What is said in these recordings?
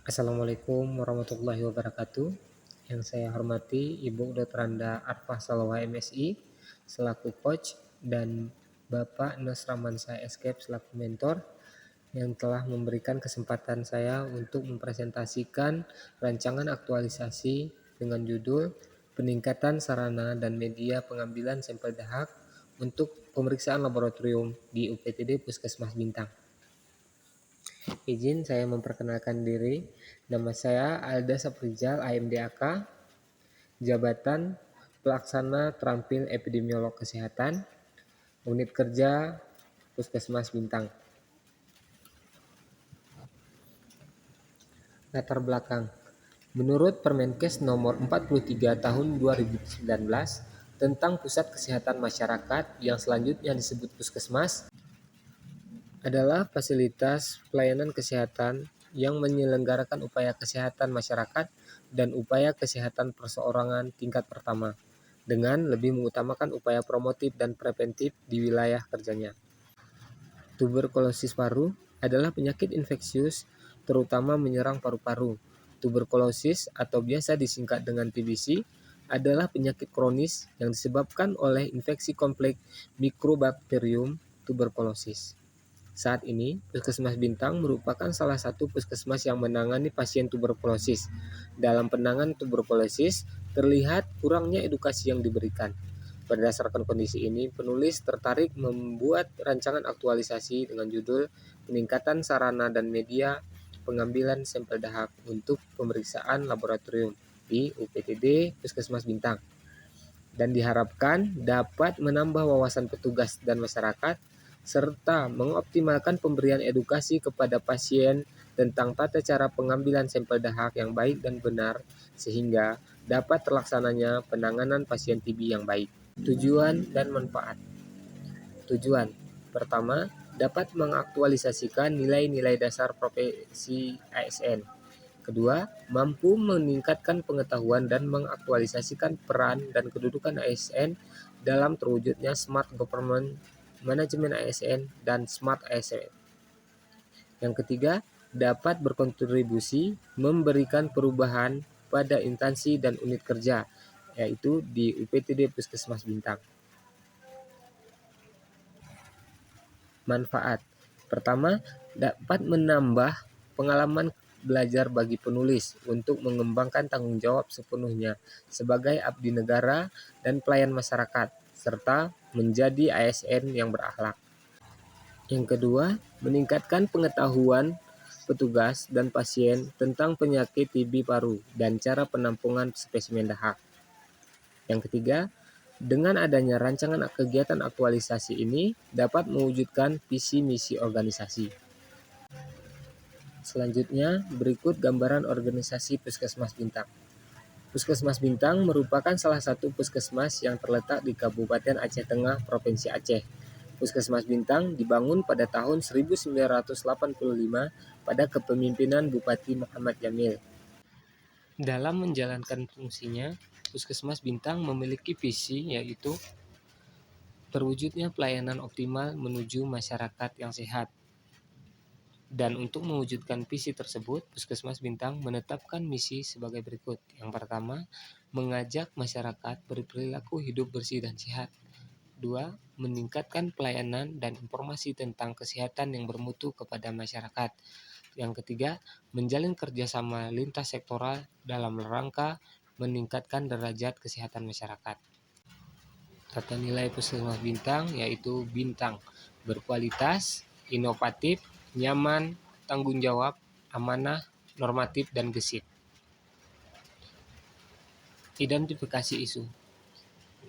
Assalamualaikum warahmatullahi wabarakatuh. Yang saya hormati Ibu Dr. Randa Arfah Salwa MSI selaku coach dan Bapak Nasramansa Escape selaku mentor yang telah memberikan kesempatan saya untuk mempresentasikan rancangan aktualisasi dengan judul Peningkatan Sarana dan Media Pengambilan Sampel Dahak untuk Pemeriksaan Laboratorium di UPTD Puskesmas Bintang. Izin saya memperkenalkan diri. Nama saya Alda Saprijal, AMDAK, Jabatan Pelaksana Terampil Epidemiolog Kesehatan, Unit Kerja Puskesmas Bintang. Latar belakang. Menurut Permenkes nomor 43 tahun 2019 tentang Pusat Kesehatan Masyarakat yang selanjutnya disebut Puskesmas, adalah fasilitas pelayanan kesehatan yang menyelenggarakan upaya kesehatan masyarakat dan upaya kesehatan perseorangan tingkat pertama, dengan lebih mengutamakan upaya promotif dan preventif di wilayah kerjanya. Tuberkulosis paru adalah penyakit infeksius terutama menyerang paru-paru. Tuberkulosis atau biasa disingkat dengan TBC adalah penyakit kronis yang disebabkan oleh infeksi kompleks Mycobacterium tuberculosis. Saat ini, Puskesmas Bintang merupakan salah satu puskesmas yang menangani pasien tuberkulosis. Dalam penanganan tuberkulosis, terlihat kurangnya edukasi yang diberikan. Berdasarkan kondisi ini, penulis tertarik membuat rancangan aktualisasi dengan judul Peningkatan Sarana dan Media Pengambilan Sampel Dahak untuk Pemeriksaan Laboratorium di UPTD Puskesmas Bintang, dan diharapkan dapat menambah wawasan petugas dan masyarakat serta mengoptimalkan pemberian edukasi kepada pasien tentang tata cara pengambilan sampel dahak yang baik dan benar sehingga dapat terlaksananya penanganan pasien TB yang baik. Tujuan dan manfaat. Tujuan pertama, dapat mengaktualisasikan nilai-nilai dasar profesi ASN. Kedua, mampu meningkatkan pengetahuan dan mengaktualisasikan peran dan kedudukan ASN dalam terwujudnya smart government, manajemen ASN, dan smart ASN. Yang ketiga, dapat berkontribusi memberikan perubahan pada instansi dan unit kerja, yaitu di UPTD Puskesmas Bintang. Manfaat. Pertama, dapat menambah pengalaman belajar bagi penulis untuk mengembangkan tanggung jawab sepenuhnya sebagai abdi negara dan pelayan masyarakat, serta menjadi ASN yang berakhlak. Yang kedua, meningkatkan pengetahuan petugas dan pasien tentang penyakit TB paru dan cara penampungan spesimen dahak. Yang ketiga, dengan adanya rancangan kegiatan aktualisasi ini dapat mewujudkan visi misi organisasi. Selanjutnya, berikut gambaran organisasi Puskesmas Bintang. Puskesmas Bintang merupakan salah satu puskesmas yang terletak di Kabupaten Aceh Tengah, Provinsi Aceh. Puskesmas Bintang dibangun pada tahun 1985 pada kepemimpinan Bupati Muhammad Jamil. Dalam menjalankan fungsinya, Puskesmas Bintang memiliki visi yaitu terwujudnya pelayanan optimal menuju masyarakat yang sehat. Dan untuk mewujudkan visi tersebut, Puskesmas Bintang menetapkan misi sebagai berikut. Yang pertama, mengajak masyarakat berperilaku hidup bersih dan sehat. 2. Meningkatkan pelayanan dan informasi tentang kesehatan yang bermutu kepada masyarakat. Yang ketiga, menjalin kerjasama lintas sektoral dalam rangka meningkatkan derajat kesehatan masyarakat. Tata nilai Puskesmas Bintang yaitu bintang, berkualitas, inovatif, nyaman, tanggung jawab, amanah, normatif, dan gesit. Identifikasi isu.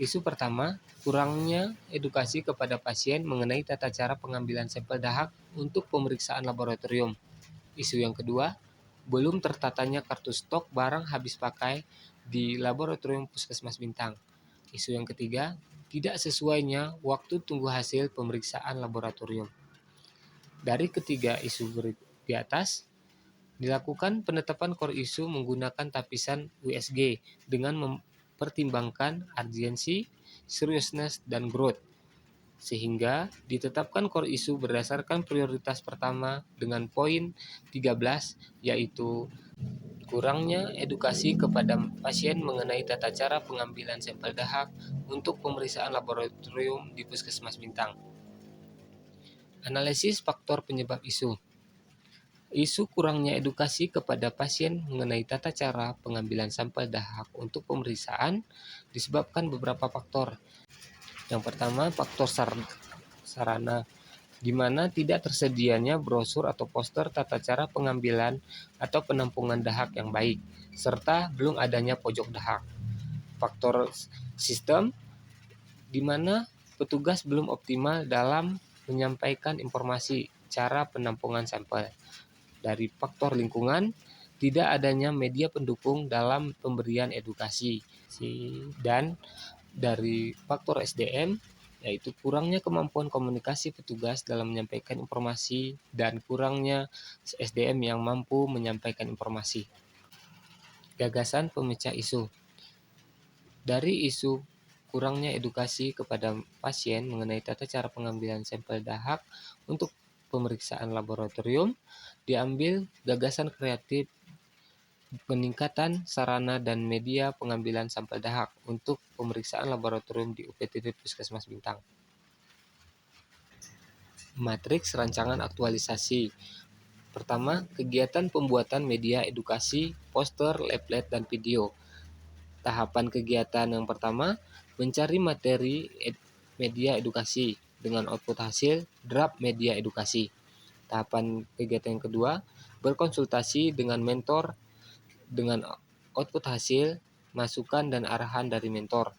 Isu pertama, kurangnya edukasi kepada pasien mengenai tata cara pengambilan sampel dahak untuk pemeriksaan laboratorium. Isu yang kedua, belum tertatanya kartu stok barang habis pakai di laboratorium Puskesmas Bintang. Isu yang ketiga, tidak sesuainya waktu tunggu hasil pemeriksaan laboratorium. Dari ketiga isu di atas, dilakukan penetapan core isu menggunakan tapisan USG dengan mempertimbangkan urgency, seriousness, dan growth. sehingga ditetapkan core isu berdasarkan prioritas pertama dengan poin 13, yaitu kurangnya edukasi kepada pasien mengenai tata cara pengambilan sampel dahak untuk pemeriksaan laboratorium di Puskesmas Bintang. Analisis faktor penyebab isu. Isu kurangnya edukasi kepada pasien mengenai tata cara pengambilan sampel dahak untuk pemeriksaan disebabkan beberapa faktor. Yang pertama, faktor sarana, di mana tidak tersedianya brosur atau poster tata cara pengambilan atau penampungan dahak yang baik, serta belum adanya pojok dahak. Faktor sistem, di mana petugas belum optimal dalam menyampaikan informasi cara penampungan sampel. Dari faktor lingkungan, tidak adanya media pendukung dalam pemberian edukasi. Dan dari faktor SDM, yaitu kurangnya kemampuan komunikasi petugas dalam menyampaikan informasi dan kurangnya SDM yang mampu menyampaikan informasi. Gagasan pemecah isu. Dari isu kurangnya edukasi kepada pasien mengenai tata cara pengambilan sampel dahak untuk pemeriksaan laboratorium, diambil gagasan kreatif peningkatan sarana dan media pengambilan sampel dahak untuk pemeriksaan laboratorium di UPTD Puskesmas Bintang. Matriks rancangan aktualisasi. Pertama, kegiatan pembuatan media edukasi, poster, leaflet, dan video. Tahapan kegiatan yang pertama, mencari materi media edukasi dengan output hasil draft media edukasi. Tahapan kegiatan yang kedua, berkonsultasi dengan mentor dengan output hasil, masukan dan arahan dari mentor.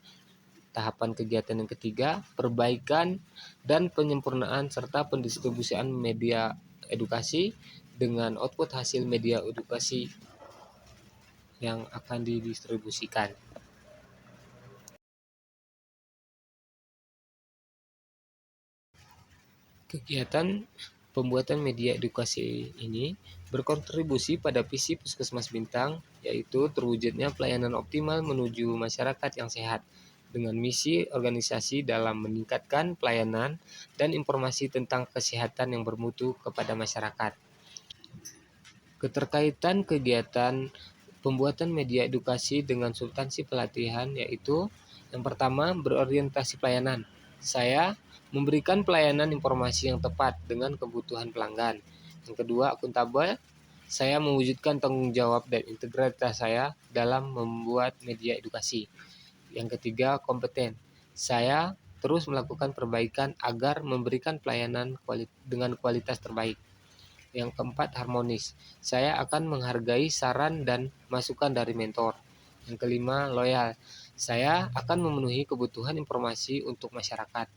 Tahapan kegiatan yang ketiga, perbaikan dan penyempurnaan serta pendistribusian media edukasi dengan output hasil media edukasi yang akan didistribusikan. Kegiatan pembuatan media edukasi ini berkontribusi pada visi Puskesmas Bintang, yaitu terwujudnya pelayanan optimal menuju masyarakat yang sehat, dengan misi organisasi dalam meningkatkan pelayanan dan informasi tentang kesehatan yang bermutu kepada masyarakat. Keterkaitan kegiatan pembuatan media edukasi dengan substansi pelatihan, yaitu yang pertama, berorientasi pelayanan. Saya memberikan pelayanan informasi yang tepat dengan kebutuhan pelanggan. Yang kedua, akuntabel. Saya mewujudkan tanggung jawab dan integritas saya dalam membuat media edukasi. Yang ketiga, kompeten. Saya terus melakukan perbaikan agar memberikan pelayanan dengan kualitas terbaik. Yang keempat, harmonis. Saya akan menghargai saran dan masukan dari mentor. Yang kelima, loyal. Saya akan memenuhi kebutuhan informasi untuk masyarakat.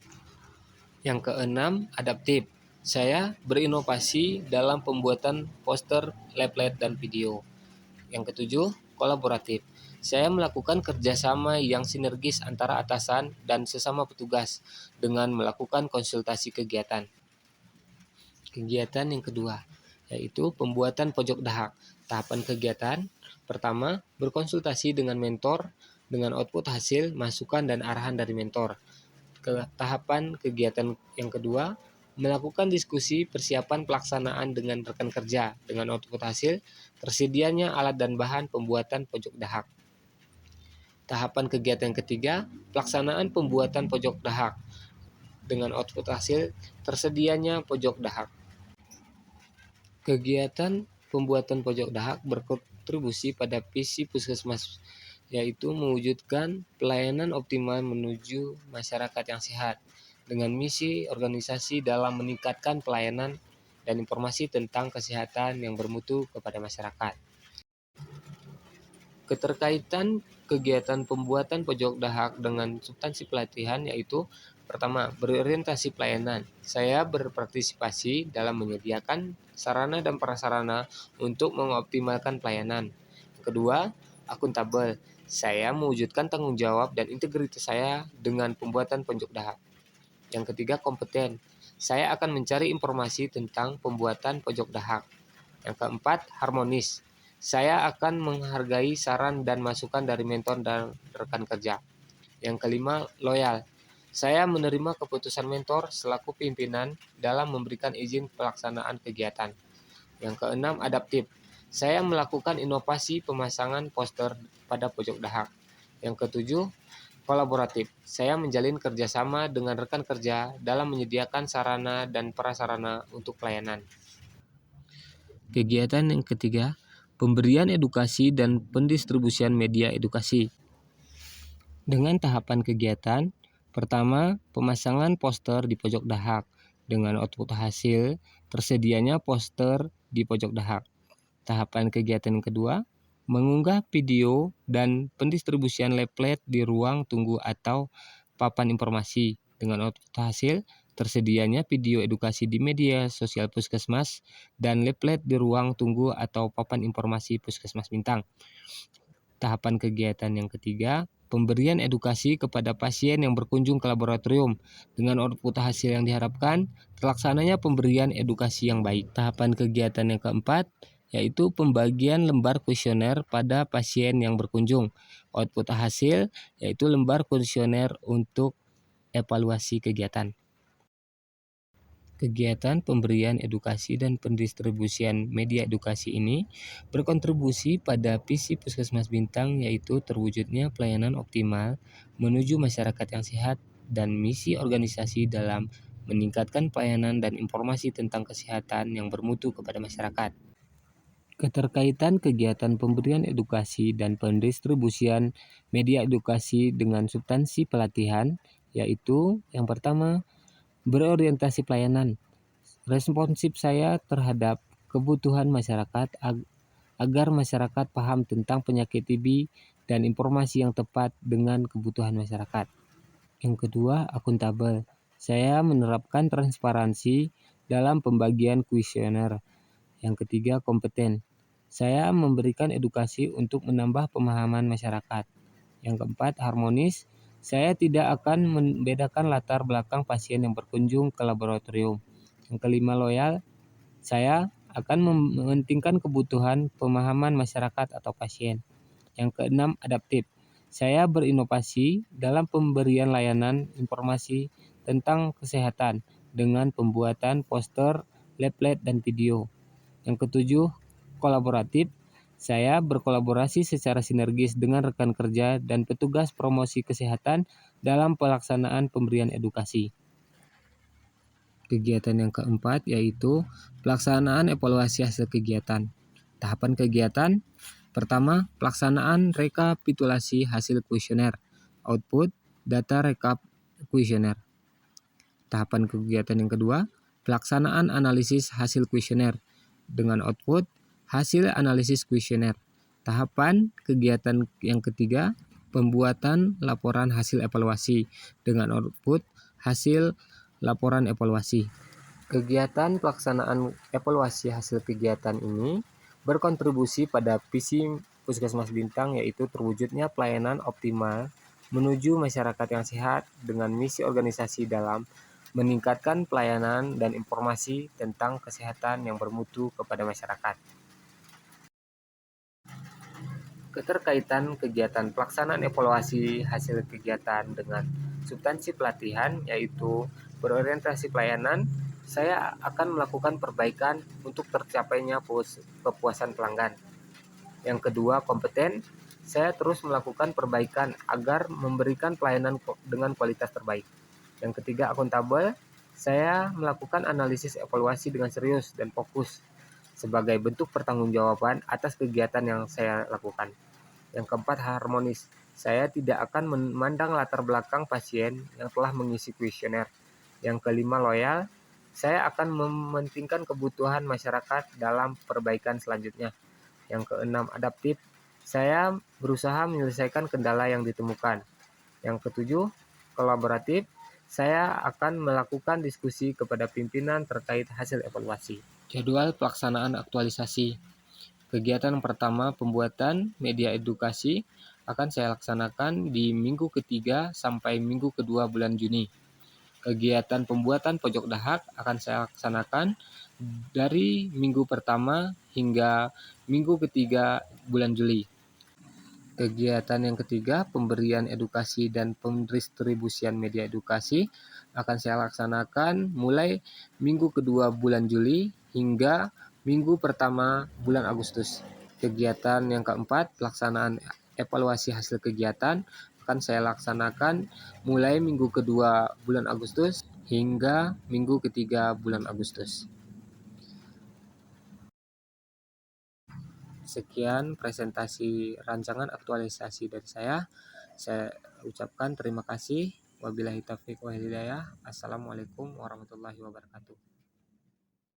Yang keenam, adaptif. Saya berinovasi dalam pembuatan poster, leaflet, dan video. Yang ketujuh, kolaboratif. Saya melakukan kerjasama yang sinergis antara atasan dan sesama petugas dengan melakukan konsultasi kegiatan. Kegiatan yang kedua, yaitu pembuatan pojok dahak. Tahapan kegiatan pertama, berkonsultasi dengan mentor dengan output hasil, masukan, dan arahan dari mentor. Tahapan kegiatan yang kedua, melakukan diskusi persiapan pelaksanaan dengan rekan kerja dengan output hasil, tersedianya alat dan bahan pembuatan pojok dahak. Tahapan kegiatan yang ketiga, pelaksanaan pembuatan pojok dahak dengan output hasil, tersedianya pojok dahak. Kegiatan pembuatan pojok dahak berkontribusi pada visi Puskesmas, yaitu mewujudkan pelayanan optimal menuju masyarakat yang sehat, dengan misi organisasi dalam meningkatkan pelayanan dan informasi tentang kesehatan yang bermutu kepada masyarakat. Keterkaitan kegiatan pembuatan pojok dahak dengan substansi pelatihan, yaitu pertama, berorientasi pelayanan. Saya berpartisipasi dalam menyediakan sarana dan prasarana untuk mengoptimalkan pelayanan. Kedua, akuntabel. Saya mewujudkan tanggung jawab dan integritas saya dengan pembuatan pojok dahak. Yang ketiga, kompeten. Saya akan mencari informasi tentang pembuatan pojok dahak. Yang keempat, harmonis. Saya akan menghargai saran dan masukan dari mentor dan rekan kerja. Yang kelima, loyal. Saya menerima keputusan mentor selaku pimpinan dalam memberikan izin pelaksanaan kegiatan. Yang keenam, adaptif. Saya melakukan inovasi pemasangan poster pada pojok dahak. Yang ketujuh, kolaboratif. Saya menjalin kerjasama dengan rekan kerja dalam menyediakan sarana dan prasarana untuk pelayanan. Kegiatan yang ketiga, pemberian edukasi dan pendistribusian media edukasi. Dengan tahapan kegiatan, pertama, pemasangan poster di pojok dahak. Dengan output hasil, tersedianya poster di pojok dahak. Tahapan kegiatan kedua, mengunggah video dan pendistribusian leaflet di ruang tunggu atau papan informasi. Dengan output hasil, tersedianya video edukasi di media sosial Puskesmas dan leaflet di ruang tunggu atau papan informasi Puskesmas Bintang. Tahapan kegiatan yang ketiga, pemberian edukasi kepada pasien yang berkunjung ke laboratorium. Dengan output hasil yang diharapkan, terlaksananya pemberian edukasi yang baik. Tahapan kegiatan yang keempat, yaitu pembagian lembar kuesioner pada pasien yang berkunjung. Output hasil, yaitu lembar kuesioner untuk evaluasi kegiatan. Kegiatan pemberian edukasi dan pendistribusian media edukasi ini berkontribusi pada visi Puskesmas Bintang, yaitu terwujudnya pelayanan optimal menuju masyarakat yang sehat dan misi organisasi dalam meningkatkan pelayanan dan informasi tentang kesehatan yang bermutu kepada masyarakat. Keterkaitan kegiatan pemberian edukasi dan pendistribusian media edukasi dengan substansi pelatihan, yaitu yang pertama, berorientasi pelayanan. Responsif saya terhadap kebutuhan masyarakat agar masyarakat paham tentang penyakit TB dan informasi yang tepat dengan kebutuhan masyarakat. Yang kedua, akuntabel. Saya menerapkan transparansi dalam pembagian kuesioner. Yang ketiga, kompeten. Saya memberikan edukasi untuk menambah pemahaman masyarakat. Yang keempat, harmonis. Saya tidak akan membedakan latar belakang pasien yang berkunjung ke laboratorium. Yang kelima, loyal. Saya akan mementingkan kebutuhan pemahaman masyarakat atau pasien. Yang keenam, adaptif. Saya berinovasi dalam pemberian layanan informasi tentang kesehatan dengan pembuatan poster, leaflet, dan video. Yang ketujuh, kolaboratif. Saya berkolaborasi secara sinergis dengan rekan kerja dan petugas promosi kesehatan dalam pelaksanaan pemberian edukasi. Kegiatan yang keempat yaitu pelaksanaan evaluasi hasil kegiatan. Tahapan kegiatan pertama, pelaksanaan rekapitulasi hasil kuesioner. Output, data rekap kuesioner. Tahapan kegiatan yang kedua, pelaksanaan analisis hasil kuesioner. Dengan output, hasil analisis kuesioner. Tahapan kegiatan yang ketiga, pembuatan laporan hasil evaluasi. Dengan output, hasil laporan evaluasi. Kegiatan pelaksanaan evaluasi hasil kegiatan ini berkontribusi pada visi Puskesmas Bintang, yaitu terwujudnya pelayanan optimal menuju masyarakat yang sehat dengan misi organisasi dalam meningkatkan pelayanan dan informasi tentang kesehatan yang bermutu kepada masyarakat. Keterkaitan kegiatan pelaksanaan evaluasi hasil kegiatan dengan substansi pelatihan, yaitu berorientasi pelayanan, saya akan melakukan perbaikan untuk tercapainya kepuasan pelanggan. Yang kedua, kompeten. Saya terus melakukan perbaikan agar memberikan pelayanan dengan kualitas terbaik. Yang ketiga, akuntabel. Saya melakukan analisis evaluasi dengan serius dan fokus sebagai bentuk pertanggungjawaban atas kegiatan yang saya lakukan. Yang keempat, harmonis. Saya tidak akan memandang latar belakang pasien yang telah mengisi kuesioner. Yang kelima, loyal. Saya akan mementingkan kebutuhan masyarakat dalam perbaikan selanjutnya. Yang keenam, adaptif. Saya berusaha menyelesaikan kendala yang ditemukan. Yang ketujuh, kolaboratif. Saya akan melakukan diskusi kepada pimpinan terkait hasil evaluasi. Jadwal pelaksanaan aktualisasi. Kegiatan pertama, pembuatan media edukasi akan saya laksanakan di minggu ketiga sampai minggu kedua bulan Juni. Kegiatan pembuatan pojok dahak akan saya laksanakan dari minggu pertama hingga minggu ketiga bulan Juli. Kegiatan yang ketiga, pemberian edukasi dan pendistribusian media edukasi akan saya laksanakan mulai minggu kedua bulan Juli hingga minggu pertama bulan Agustus. Kegiatan yang keempat, pelaksanaan evaluasi hasil kegiatan akan saya laksanakan mulai minggu kedua bulan Agustus hingga minggu ketiga bulan Agustus. Sekian presentasi rancangan aktualisasi dari saya. Saya ucapkan terima kasih. Wabillahi taufiq wal hidayah. Assalamualaikum warahmatullahi wabarakatuh.